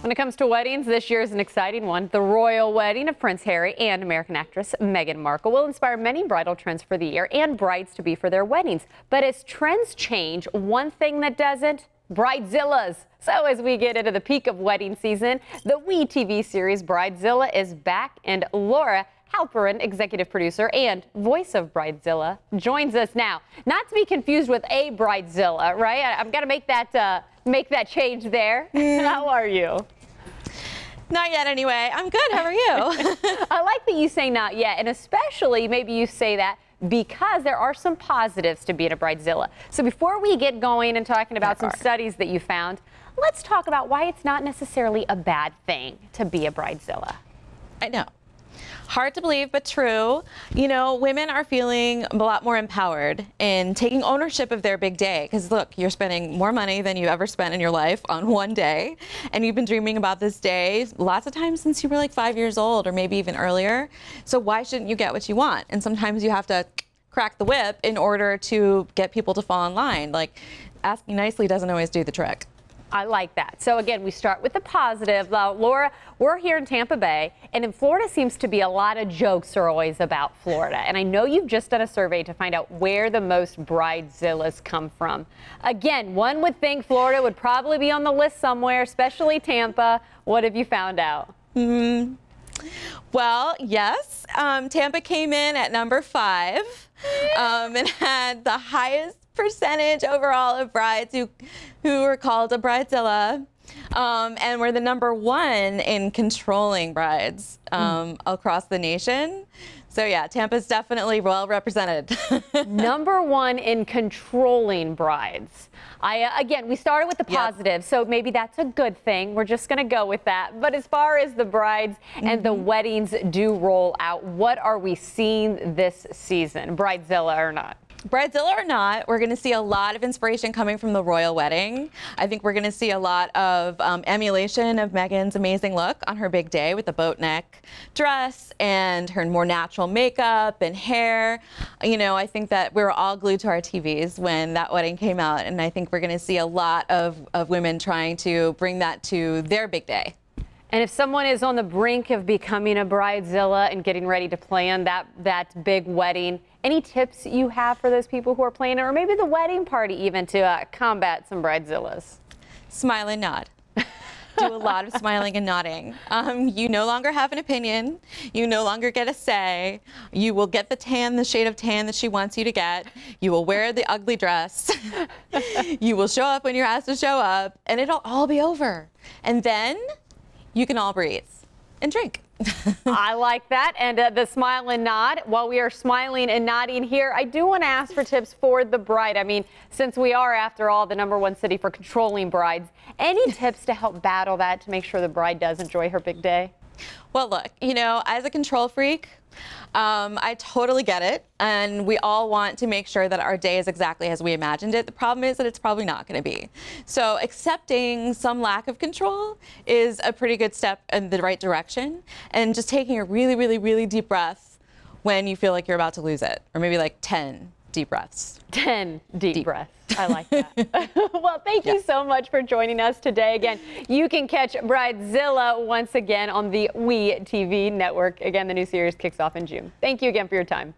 When it comes to weddings, this year is an exciting one. The royal wedding of Prince Harry and American actress Meghan Markle will inspire many bridal trends for the year and brides-to-be for their weddings. But as trends change, one thing that doesn't, Bridezillas. So as we get into the peak of wedding season, the WE TV series Bridezilla is back, and Laura Halperin, executive producer and voice of Bridezilla, joins us now. Not to be confused with a Bridezilla, right? I've got to make that change there. How are you? Not yet, anyway. I'm good. How are you? I like that you say not yet, and especially maybe you say that because there are some positives to being a Bridezilla. So before we get going and talking about some studies that you found, let's talk about why it's not necessarily a bad thing to be a Bridezilla. I know. Hard to believe, but true. You know, women are feeling a lot more empowered in taking ownership of their big day. Because look, you're spending more money than you ever spent in your life on one day. And you've been dreaming about this day lots of times since you were like 5 years old or maybe even earlier. So why shouldn't you get what you want? And sometimes you have to crack the whip in order to get people to fall in line. Like, asking nicely doesn't always do the trick. I like that. So again, we start with the positive. Laura, we're here in Tampa Bay, and in Florida seems to be a lot of jokes are always about Florida. And I know you've just done a survey to find out where the most Bridezillas come from. Again, one would think Florida would probably be on the list somewhere, especially Tampa. What have you found out? Well, yes, Tampa came in at number 5 and had the highest percentage overall of brides who were called a Bridezilla, and we're the number 1 in controlling brides across the nation. So yeah, Tampa's definitely well represented. Number 1 in controlling brides. Again, we started with the positive, so maybe that's a good thing. We're just going to go with that. But as far as the brides and the weddings do roll out, what are we seeing this season, Bridezilla or not? Bridezilla or not, we're going to see a lot of inspiration coming from the royal wedding. I think we're going to see a lot of emulation of Meghan's amazing look on her big day with the boat neck dress and her more natural makeup and hair. You know, I think that we were all glued to our TVs when that wedding came out, and I think we're going to see a lot of women trying to bring that to their big day. And if someone is on the brink of becoming a Bridezilla and getting ready to plan that big wedding, any tips you have for those people who are planning, or maybe the wedding party even, to combat some Bridezillas? Smile and nod. Do a lot of smiling and nodding. You no longer have an opinion. You no longer get a say. You will get the tan, the shade of tan that she wants you to get. You will wear the ugly dress. You will show up when you're asked to show up, and it'll all be over. And then you can all breathe and drink. I like that. And the smile and nod. While we are smiling and nodding here, I do want to ask for tips for the bride. I mean, since we are, after all, the number 1 city for controlling brides, any tips to help battle that, to make sure the bride does enjoy her big day? Well, look, you know, as a control freak, I totally get it, and we all want to make sure that our day is exactly as we imagined it. The problem is that it's probably not going to be. So accepting some lack of control is a pretty good step in the right direction, and just taking a really, really, really deep breath when you feel like you're about to lose it, or maybe like 10 deep breaths. 10 deep breaths. I like that. Well, thank you so much for joining us today. Again, you can catch Bridezilla once again on the WE TV network. Again, the new series kicks off in June. Thank you again for your time.